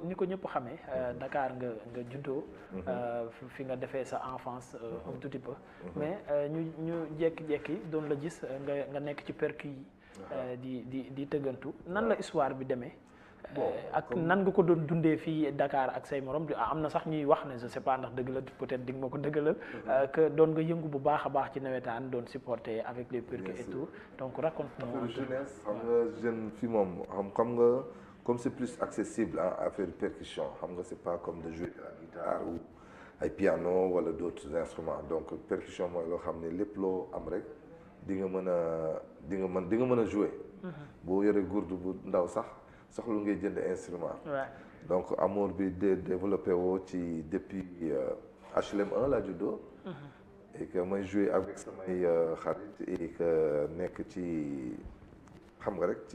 ni ko ñëpp xamee Dakar nga juddoo. fi nga defee sa enfance un tout petit peu. mais ñu jékki-jékki doon la gis nga nekk ci percu yi. di tëggantu nan la histoire bi demee. ak nan nga ko doon dundee fii Dakar ak say morom am na sax ñuy wax ne je sais pas ndax dëgg la peut-être di nga ma ko dëggalal. que doon nga yëngu bu baax a baax ci nawetaan doon supporter avec les percus et tout donc raconte-moi. jeunesse xam nga jeune fii moom xam nga comme c'est plus accessible à faire percussion xam nga c'est pas comme de jouer de la guitare ou ay piano wala d'autres instruments donc percussion mooy loo xam ne lépp loo am rek di nga mën a jouer. boo yoree gourde bu ndaw sax. soxlu ngay jënd instrument. donc amour bi développé woo ci depuis HLM 1 laa juddoo. et que may jouer avec samay xarit et que nekk ci xam nga rek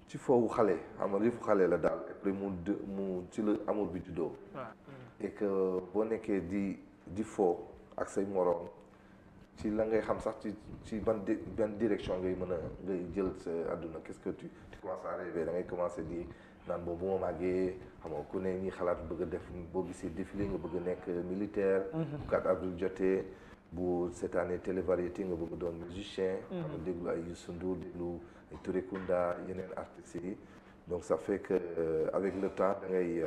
ci foofu xale xam nga rifu xale la daal et puis mu ci la amour bi juddoo. et que boo nekkee di foo ak say moroom ci la ngay xam sax ci ban direction ngay mën a ngay jël sa àdduna qu'est-ce que tu commences à rêver da ngay commencer di naan boobu bu ma màggee xam nga ku ne ñi xalaat bëgg a def boo gisee défilé nga bëgg a nekk militaire. bu 4 avril jotee bu cette année télévariété nga bëgg doon musicien. xam nga déglu ay Youssou Ndour déglu ay Touré Kunda yeneen artistes yi donc ça fait que avec le temps da ngay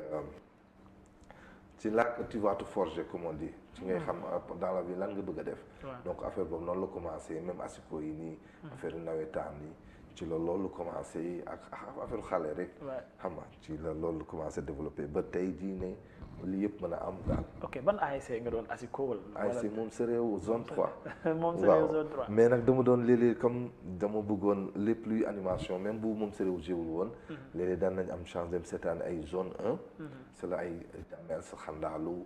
ci là que tu vas te forger comme on dit. ci ngay xam dans la vie lan nga bëgg a def. donc affaire boobu noonu la commencé même asiko yi nii. affaire nawetaan yi ci la loolu commencé ak affaire xale rek. xam nga ci la loolu commencé développé ba tey jii ne li yëpp mën a am daal. ok ban ASC nga doon asiko wala. ASC moom sa réew zone 3. moom sa réew zone 3 mais nag dama doon léeg-léeg comme dama bëggoon lépp luy animation même bu moom sa réew jéewul woon. léeg-léeg daan nañ am chance dem seetaan ay zone 1. c'est la ay damel sa xandaalu.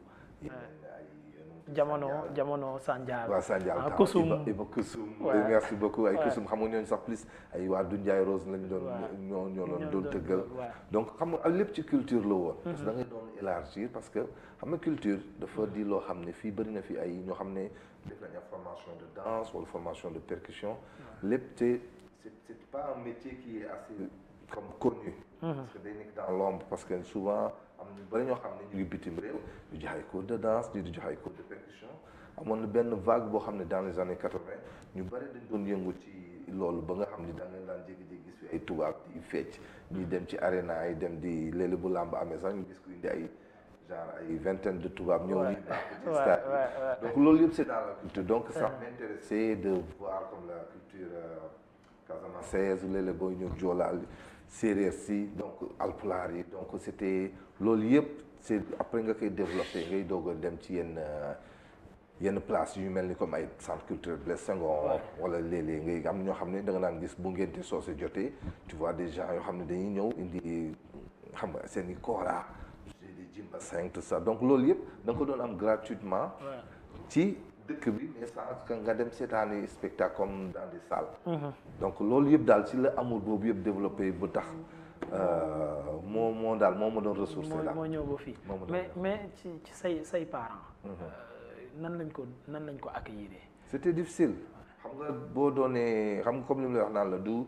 jamono Sandial. waaw Sandial Kusum Iba Kusum. merci beaucoup ay Kusum xam nga ñooñu sax plus ay waa du Ndiaye Rose lañ doon. ñoo doon tëggal. donc xam nga lépp ci culture la woon. parce que da ngay doon élargir parce que xam nga culture dafa di loo xam ne fii bëri na fi ay ñoo xam ne def nañ formation de danse wala formation de percussion. lépp te c'est pas un métier qui est assez comme connu. parce que day nekk dans l'ombre parce que souvent. am na bëri ñoo xam ne ñu ngi bitim réew di jox ay cours de danse di jox ay cours de percussion amoon na benn vague boo xam ne dans les années 80 ñu bëri dañ doon yëngu ci loolu ba nga xam ne da nga daan jékki-jékki gis fi ay tubaab di fecc ñuy dem ci arena yi dem di léeg-léeg bu làmb amee sax ñu gis ko indi ay genre ay vingtaine de tubaab ñëw ñuy baax ci stade yi donc loolu yëpp c'est dans la culture donc ça m'intéressait de voir comme la culture casamançaise léeg-léeg booy ñëw joolaal séeréer si donc alpulaar yi donc c'était loolu yëpp c'est après nga koy développé ngay doog a dem ci yenn place yu mel ni comme ay centre culturel Blaise Senghor wala léeg-léeg ngay am ñoo xam ne da nga naan gis bu ngénte soose jotee tu vois des gens yoo xam ne dañuy ñëw indi xam nga seen i kora des jimba 5 tout ça donc loolu yëpp da nga ko doon am gratuitement ci dëkk bi mais sans nga dem seetaani spectacle comme dans des salles. donc loolu yëpp daal ci la amour boobu yëpp développé bu tax moo daal moo ma doon ressourcé daal. moo ñëw ba fii mais ci say parents. nan lañ ko accueillir. c'était difficile xam nga boo doonee xam nga comme li mu lay wax naan la du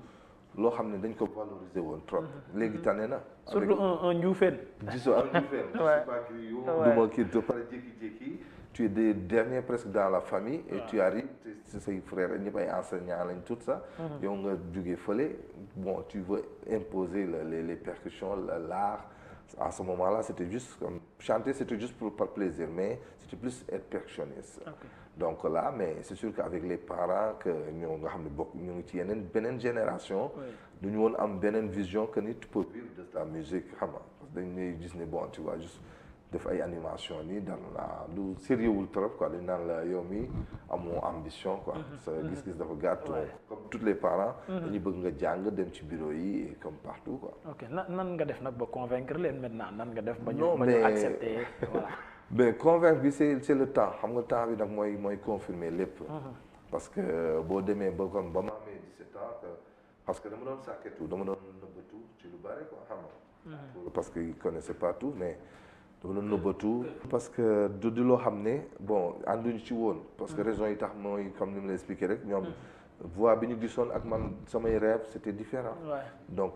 loo xam ne dañ ko valoriser woon trop. léegi tane na. surtout un Ndioufène. gisoo un Ndioufène. je sais pas kii yow. du ma kii te pare jékki-jékki. tu es des derniers presque dans la famille et tu arrives say frères ñëpp ay enseignants lañ tout ça yow nga jógee fële bon tu veux imposer les percussions l'art à ce moment-là c'était juste comme chanter c'était juste par plaisir mais c'était plus être percussionniste donc là mais c'est sûr qu'avec les parents que ñoo nga xam ne bokk ñu ngi ci beneen génération du ñu woon am beneen vision que ni tu peux vivre de ta musique xam nga parce que dañ lay gis ne bon tu vois juste def ay animation nii daan la lu sérieux wul trop quoi dañ naan la yow mi amoo ambition quoi sa gis-gis dafa gàtt comme tous les parents dañuy bëgg nga jàng dem ci bureau yi comme partout quoi ok nan nga def nag ba convaincre leen maintenant nan nga def ba ñu accepter voilà mais convaincre bi c'est le temps xam nga temps bi nag mooy confirmer lépp parce que boo demee ba comme ba ma amee 17 ans parce que dama doon sàkketu dama doon nëbbatu ci lu bari quoi xam nga parce que ils connaissaient pas tout mais dama doon nëbbatu parce que du loo xam ne bon ànduñu ci woon parce que raison yi tax mooy comme ni mu la expliqué rek ñoom voix bi ñu gisoon ak man samay rêve c'était différent Ouais. donc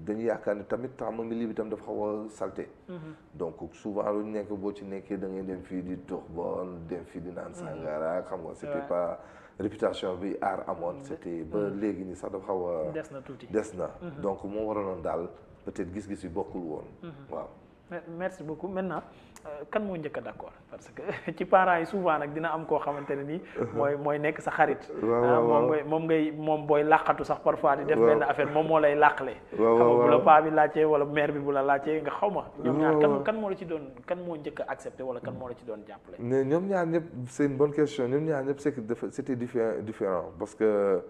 dañuy yaakaar ni tamit xam nga milieu bi tam dafa xaw a salté donc souvent lu nekk boo ci nekkee da ngay dem fii di tox bon dem fii di naan sangara xam nga c'était Ouais. pas réputation bi aar amoon c'était ba léegi ni sax dafa xaw a des na tuuti. des na donc moo waraloon daal peut-être gis-gis yi bokkul woon waaw Merci beaucoup maintenant kan moo njëkk a d'accord parce que ci parents yi souvent nag dina am koo xamante ne nii mooy nekk sa xarit. moom booy làqatu sax parfois di def benn affaire moom moo lay làqale. xam nga bu la paa bi laajtee wala mère bi bu la laajtee nga xaw ma. ñoom ñaar kan moo la ci doon kan moo njëkk a accepté wala kan moo la ci doon jàppale. mais ñoom ñaar ñëpp c'est une bonne question ñoom ñaar ñëpp c'est que c'était différent parce que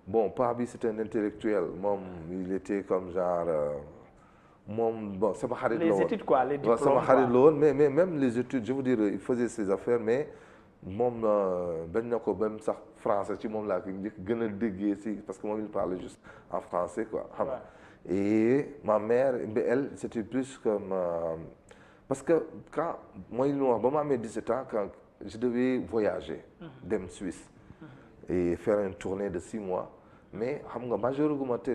bon paa bi c'était un intellectuel moom il était comme genre. moom bon sama xarit la woon les études quoi les diplômes sama xarit la woon mais même les études je veux dire il faisait ses affaires mais moom bañ na ko même sax français ci moom laa ko gën a déggee si parce que moom il parlait juste en français quoi xam nga et ma mère elle c'était plus comme parce que quand mooy lu wax ba ma amee 17 ans quand je devais voyager dem Suisse et faire une tournée de 6 mois mais xam nga majeur gu ma te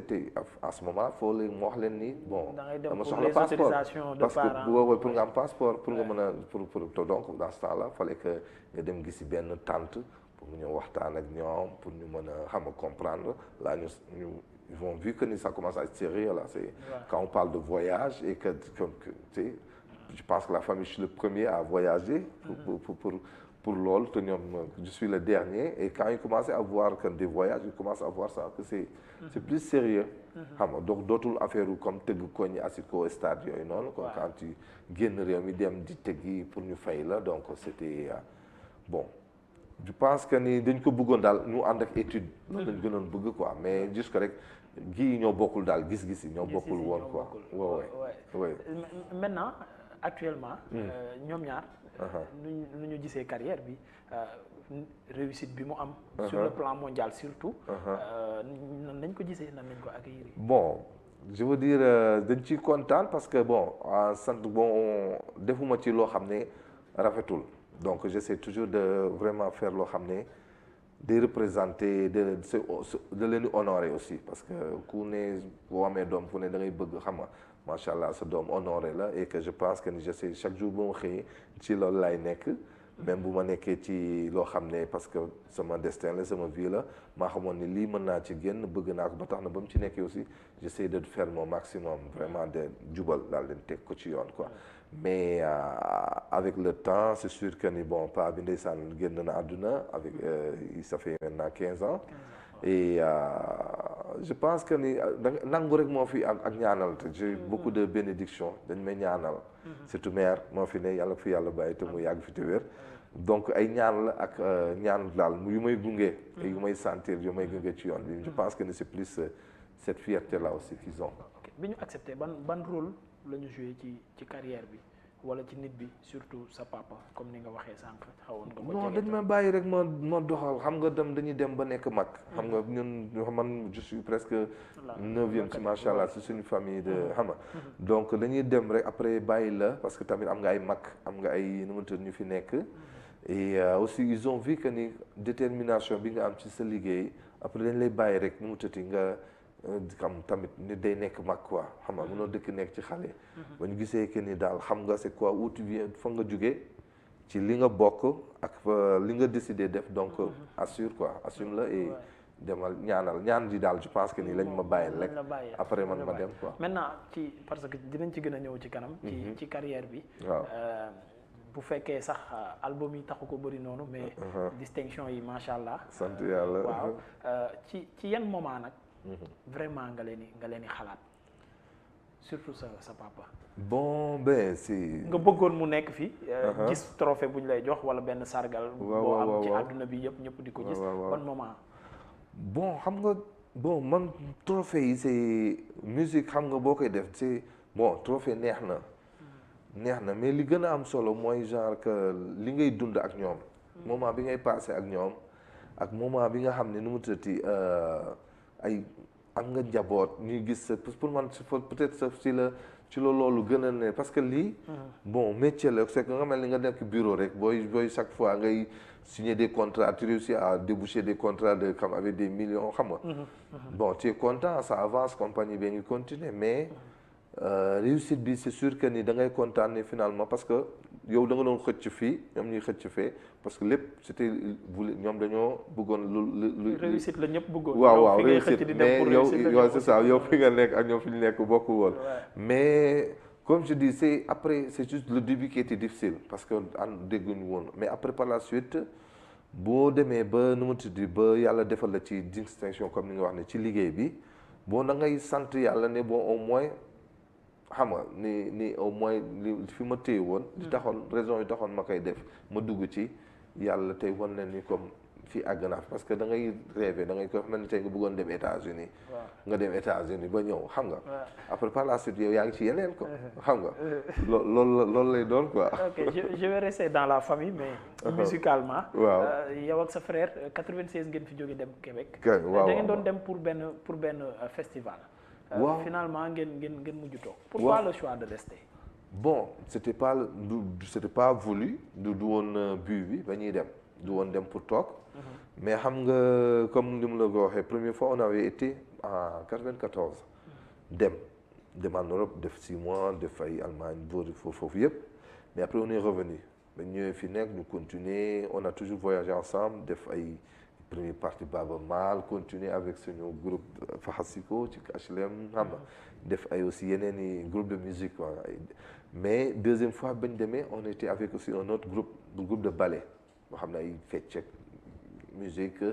à ce moment faut leen mu wax leen ni bon dama soxla passeport parce que pour nga am passeport pour nga mën a pour donc dans ce temps-là fallait que nga dem gisi benn tante pour ñu ñëw waxtaan ak ñoom pour ñu mën a xam nga comprendre là ñu ils ont vu que ni ça commence à être sérieux là c'est quand on parle de voyage et que tu sais je pense que la famille je suis le premier à voyager pour loolu te ñoom je suis le dernier et quand ils commençaient à voir que des voyages ils commencent à voir ça que c'est plus sérieux xam nga donc dootul affaire comme tëgg koñ asiko stade yooyu noonu quoi quand tu génn réew mi dem di tëggi pour ñu fay la donc c'était bon je pense que ni dañ ko bëggoon daal ñu ànd ak étude loolu dañ gënoon bëgg quoi mais juste que rek gii ñoo bokkul daal gis-gis yi ñoo bokkul woon quoi ouais maintenant actuellement ñoom ñaar nu ñu gisee carrière bi réussite bi mu am sur le plan mondial surtout nan nañ ko gisee nan nañ ko accueillir bon je veux dire dañ ciy kontaan parce que bon sant bon defuma ci loo xam ne rafetul donc j'essaie toujours de vraiment faire loo xam ne de représenter de leen honorer aussi parce que ku ne boo amee doom ku ne da ngay bëgg xam nga macha allah sa doom honoré la et que je pense que j'essaie chaque jour bu ma xëyee ci loolu laay nekk même bu ma nekkee ci loo xam ne parce que sama destin la sama vie la maa xamoon ni lii mën naa ci génn bëgg naa ko ba tax na ba mu ci nekkee aussi j'essaie de faire mon maximum vraiment de jubal daal leen teg ko ci yoon quoi mais avec le temps c'est sûr que ni bon paa bi ndeysaan génn na àdduna avec ça fait maintenant 15 ans et je pense que ni nangu rek moo fi ak ñaanal te j'ai beaucoup de bénédictions dañ may ñaanal surtout mère moo fi ne yàlla fi yàlla bàyyi te mu yàgg fi te wér donc ay ñaan la ak ñaan daal yu may gunge yu may sentir yu may gunge ci yoon bi je pense que ni c'est plus cette fierté là aussi qu'ils ont bi ñu accepté ban rôle la ñu joué ci carrière bi wala ci nit bi surtout sa papa comme ni nga waxee sànq xawoon nga ko non dañ ma bàyyi rek ma doxal xam nga dañuy dem ba nekk mag xam nga ñun man je suis presque 9e ci macha allah ci suñu famille de xam nga donc dañuy dem rek après bàyyi la parce que tamit am nga ay mag am nga ay nu mu tudd ñu fi nekk et aussi ils ont vu que ni détermination bi nga am ci sa liggéey après dañ lay bàyyi rek nu mu tudd nga xam tamit nit day nekk mag quoi xam nga mënoo dëkk nekk ci xale ba ñu gisee que ni daal xam nga c'est quoi où tu viens fa nga jógee ci li nga bokk ak li nga décidé def donc assure quoi assume la et demal ñaan ji daal je pense que ni lañ ma bàyyi rek après man ma dem quoi maintenant ci parce que dinañ ci gën a ñëw ci kanam ci carrière bi waaw bu fekkee sax album yi taxu ko bëri noonu mais distinction yi macha allah sant yàlla waaw ci yan moment nag vraiment nga leen di xalaat surtout sa papa. bon ben c'est. nga bëggoon mu nekk fi. gis trophée bu ñu lay jox wala benn sargal. boo am ci àdduna bi yëpp ñëpp di ko gis. bon moment. bon xam nga bon man trophée yi c'est musique xam nga boo koy def c'est bon trophée neex na mais li gën a am solo mooy genre que li ngay dund ak ñoom. moment bi ngay passé ak ñoom ak moment bi nga xam ne nu mu tëddee. ay am nga njaboot ñuy gis pour man peut-être si la ci la loolu gën a ne parce que lii bon métier la c'est que nga mel ni nga nekk bureau rek booy chaque fois ngay signer des contrats tu réussis à déboucher des contrats de comme avec des millions xam nga bon tu es content ça avance compagnie bi ngi continuer mais réussite bi c'est sûr que ni da ngay kontaan ni finalement parce que yow da nga doon xëcc fii ñoom ñuy xëcc fee parce que lépp c'était ñoom dañoo bëggoon lu réussite la ñëpp bëggoon. waaw fi ngay réussite xëcc di dem pour mais yow réussite la yow ñëpp c'est ça yow fi nga nekk ak ñoom fi ñu nekk bokku woon Ouais. mais comme je dis c'est après c'est juste le début qui était difficile parce que dégguñu woon mais après par la suite boo demee ba nu mu tuddi ba yàlla defal la ci distinction comme ni nga wax ne ci liggéey bi bon da ngay sant yàlla ne bon au moins xam nga ni au moins li fi ma téye woon di taxoon raison yi taxoon ma koy def ma dugg ci yàlla tey wan na ni comme fii àgg naa parce que da ngay rêver da ngay ko mel ni tey nga bëggoon dem États-Unis nga dem États-Unis ba ñëw xam nga après par la suite yow yaa ngi ci yeneen ko xam nga loolu lay doon quoi. ok je vais rester dans la famille mais musicalement. waaw yow ak sa frère 96 ngeen fi jóge dem Québec. waaw da ngeen doon dem pour benn festival. waaw finalement ngeen mujj toog. pourquoi le choix de rester. bon c'était pas voulu du woon but bi ba ñuy dem du woon dem pour toog. mais xam nga comme ni mu la ko waxee première fois on avait été en 94. dem en Europe def 6 mois def ay Allemagne boori foofu yëpp mais après on est revenu ba ñëwee fi nekk ñu continuer on a toujours voyagé ensemble def ay première partie Baaba Maal continuer avec suñu groupe Faxasiko ci HLM xam nga def ay aussi yeneen i groupe de musique quoi mais deuxième fois bañ demee on était avec aussi un autre groupe de ballet boo xam ne ay fecc musique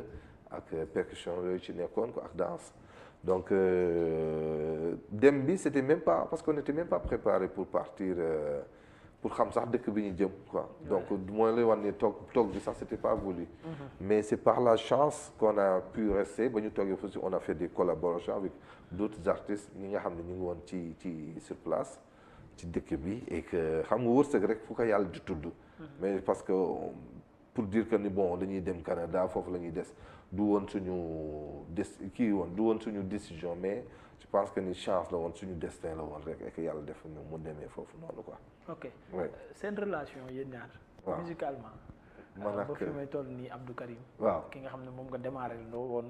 ak percussion yooyu ci nekkoon ko ak danse donc dem bi c'était même pas parce qu'on n'était même pas préparé pour partir pour xam sax dëkk bi ñu jëm quoi donc mooy lay wan ni toog bi sax c'était pas voulu mais c'est par la chance qu'on a pu rester ba ñu toogee foofu on a fait des collaborations avec d'autres artistes ñi nga xam ne ñu ngi woon ci sur place ci dëkk bi et que xam nga wërsëg rek fu ko yàlla di tudd mais parce que pour dire que ni bon dañuy dem Canada foofu la ñuy des du woon suñu du woon suñu décision mais je pense que ni chance la woon suñu destin la woon rek et que yàlla def ñu mu demee foofu noonu quoi. ok ouais. seen relation yéen ñaar. waaw musicalement. man ak ba fi may toll nii Abdou Karim. waaw ki nga xam ne moom nga démarré ndoo woon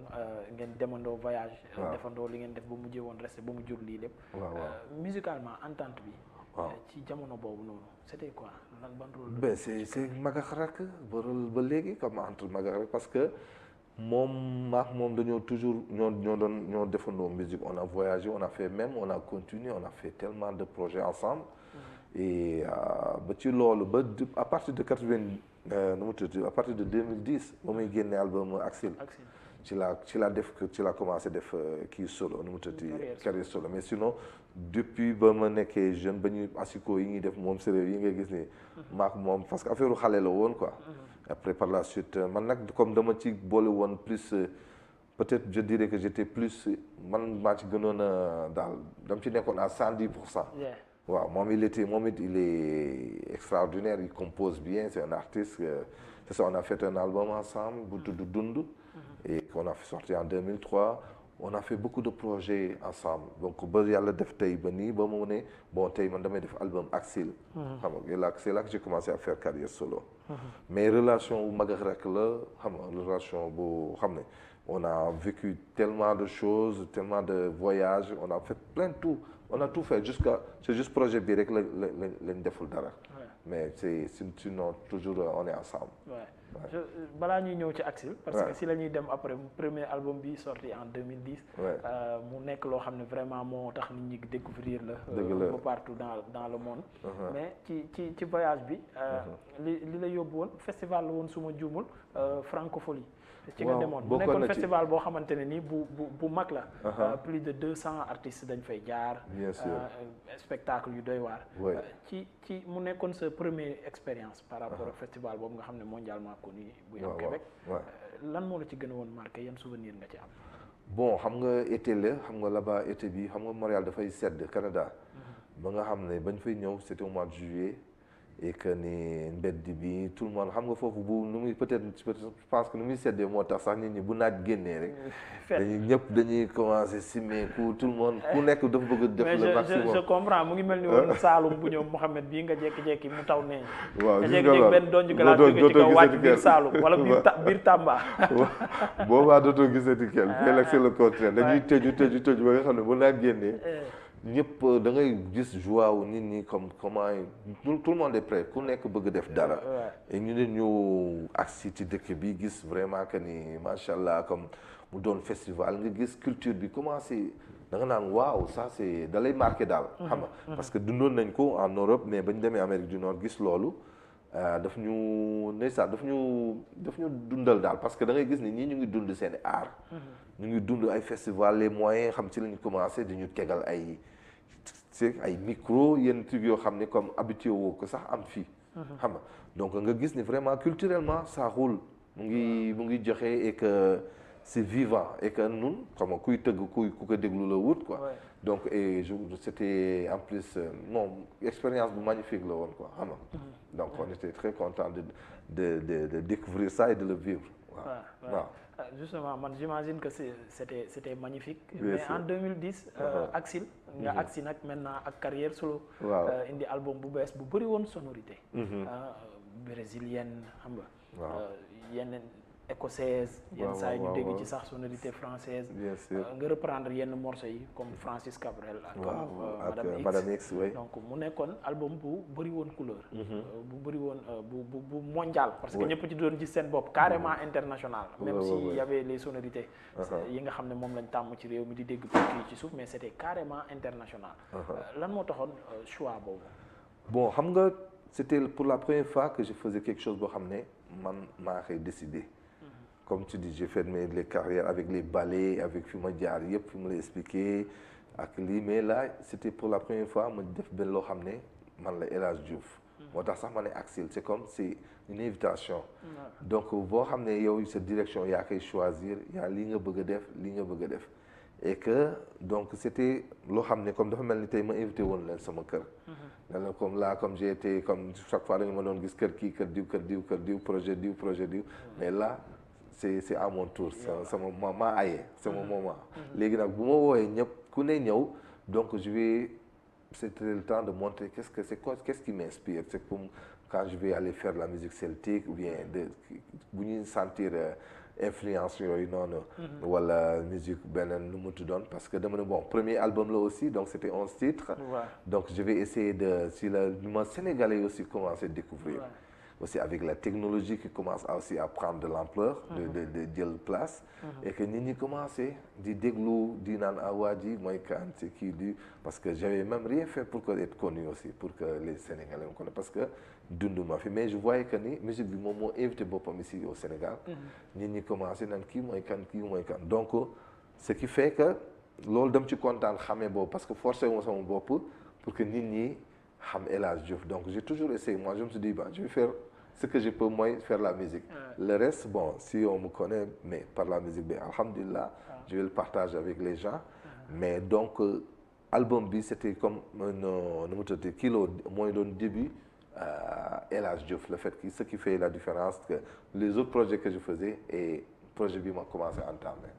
ngeen demandoo voyage. waaw defandoo li ngeen def ba mujjee woon resté ba mu jur lii lépp. waaw musicalement entente bi. waaw ci jamono boobu noonu c'était quoi lan ban rôle. ben c'est mag ak rakk ba léegi comme entre mag ak rakk parce que moom dañoo toujours ñoo defandoo musique on a voyagé on a fait même on a continué on a fait tellement de projets ensemble et ba ci loolu ba à partir de 2010 ba muy génne album Axil ci la commencé def kii solo nu mu tëddee carrière solo mais sinon depuis ba ma nekkee jeune ba ñuy asiko yi ñuy def moom séréer yi ngay gis ni maak moom parce que affaire xale la woon quoi après par la suite man nag comme dama ci boole woon plus peut-être je dirais que j'étais plus man maa ci gënoon a daal dama ci nekkoon à 110%. waaw moom il est extraordinaire il compose bien c'est un artiste c'est ça on a fait un album ensemble bu tudd Dund et qu'on a sorti en 2003 on a fait beaucoup de projets ensemble donc ba yàlla def tey ba nii ba mu ne bon tey man damay def album Axil xam nga c'est là que j'ai commencé à faire carrière solo mais relation bu mag ak rek la xam nga relation bu xam ne on a vécu tellement de choses tellement de voyages on a fait plein de tout on a tout fait c'est juste projet bi rek lañ deful dara mais sinon toujours on est ensemble. balaa ñuy ñëw ci Axil parce que si la ñuy dem après premier album bi sorti en 2010. mu nekk loo xam ne vraiment moo tax nit ñi découvrir la. un peu partout dans le monde. mais ci voyage bi. li la yóbbu woon festival la woon suma juumul Francophonie. ci nga demoon bu nekkoon festival boo xamante ne nii bu mag la. plus de 200 artistes dañ fay jaar. bien sûr spectacle yu doy waar. ci mu nekkoon sa première expérience par rapport au festival boobu nga xam ne mondialement connu bu yam Québec. lan moo la ci gën a woon marqué yan souvenir nga ci am. bon xam nga été la xam nga là-bas été bi xam nga Montréal dafay sedd Canada. ba nga xam ne bañ fay ñëw c'était au mois de juillet et que ni mbedd bi tout le monde xam nga foofu bu nu muy peut-être je pense que nu muy seddee moo tax sax nit ñi bu naaj génnee rek dañuy ñëpp dañuy commencer simeeku tout le monde ku nekk dafa bëgg a def le maximum. je comprends mu ngi mel ni woon Saalum bu ñëw Mouhamed bii nga jékki-jékki mu taw nee waaw nga jékki-jékki benn donju glace jóge ci kaw wàcc biir Saalum wala biir Tamba boobaa dootoo gisati kenn fii nag c'est le contraire dañuy tëju ba nga xam ne bu naaj génnee ñëpp da ngay gis joie wu nit ñi comme comment tout le monde est prêt ku nekk bëgg def dara et ñu ne ñu agsi ci dëkk bi gis vraiment que ni macha allah comme mu doon festival nga gis culture bi commencé da nga naan waaw ça c'est da lay marqué daal xam nga parce que dundoon nañ ko en Europe mais ba ñu demee Amérique du Nord gis loolu daf ñu ndeysaan daf ñu dundal daal parce que da ngay gis ni ñii ñu ngi dund seen art ñu ngi dund ay festival les moyens xam ci la ñu commencé di ñu tegal ay micro yenn trucs yoo xam ne comme habitué woo ko sax am fii xam nga donc nga gis ni vraiment culturellement ça roule mu ngi joxe et que c'est vivant et que ñun xam nga kuy tëgg ku ko déglu la wut quoi donc et c'était en plus bon expérience bu magnifique la woon quoi xam nga donc on était très content de découvrir ça et de le vivre waaw justement man j'imagine que c'était magnifique mais en 2010 Axil nga agsi nag maintenant ak carrière solo indi album bu bees bu bëri woon sonorité brésilienne xam nga yenn écossaise yenn saa yi ñu dégg ci sax sonorité française nga reprendre yenn morceaux yi comme Francis Cabrel ak Madame X donc mu nekkoon album bu bëri woon couleur bu bëri woon bu mondial parce que ñëpp ci doon gis seen bopp carrément international même si y avait les sonorités yi nga xam ne moom lañ tàmm ci réew mi di dégg yi ci suuf mais c'était carrément international lan moo taxoon choix boobu bon xam nga c'était pour la première fois que je faisais quelque chose boo xam ne man maa koy décidé comme tu dis j'ai fait les carrières avec les ballets avec fi ma jaar yëpp fi ma lay expliqué ak lii mais là c'était pour la première fois ma def benn loo xam ne man la El Hadj Diouf moo tax sax ma ne Axil c'est comme c'est une invitation donc boo xam ne yow sa direction yaa koy choisir yaa lii nga bëgg a def lii nga bëgg a def et que donc c'était loo xam ne comme dafa mel ni tey ma invité woon leen sama kër dana comme là comme j'ai été comme chaque fois da nga ma doon gis kër kii kër diw projet diw mais là c'est à mon tour sama maa aye sama moment léegi nag bu ma wooyee ñëpp ku ne ñëw donc c'était le temps de montrer qu'est-ce qui m'inspire c'est comme quand je vais aller faire la musique celtique ou bien bu ñuy sentir influence yooyu noonu wala musique beneen nu mu tuddoon parce que dama ne bon premier album là aussi donc c'était 11 titres donc je vais essayer de si la ma sénégalais aussi commencer à découvrir aussi avec la technologie qui commence aussi à prendre de l'ampleur de jël place et que nit ñi commencé di déglu di naan waa ji mooy kan c'est kii di parce que j'avais même rien fait pour que être connu aussi pour que les Sénégalais me connaissent parce que dundu ma fi mais je voyais que ni musique bi moom moo invité boppam ici au Sénégal nit ñi commencé naan kii mooy kan donc ce qui fait que loolu dem ci kontaan xamee boobu parce que forcé wu ma sama bopp pour que nit ñi xam El Hadj Diouf donc j'ai toujours essayé moi je me suis dit je vais faire ce que je peux moi faire la musique le reste bon si on me connaît mais par la musique bi alhamdulillah je vais le partager avec les gens mais donc album bi c'était comme nu mu tuddati kilo mooy doon début El Hadj Diouf le fait que ce qui fait la différence que les autres projets que je faisais et projet bi ma commencé à entamer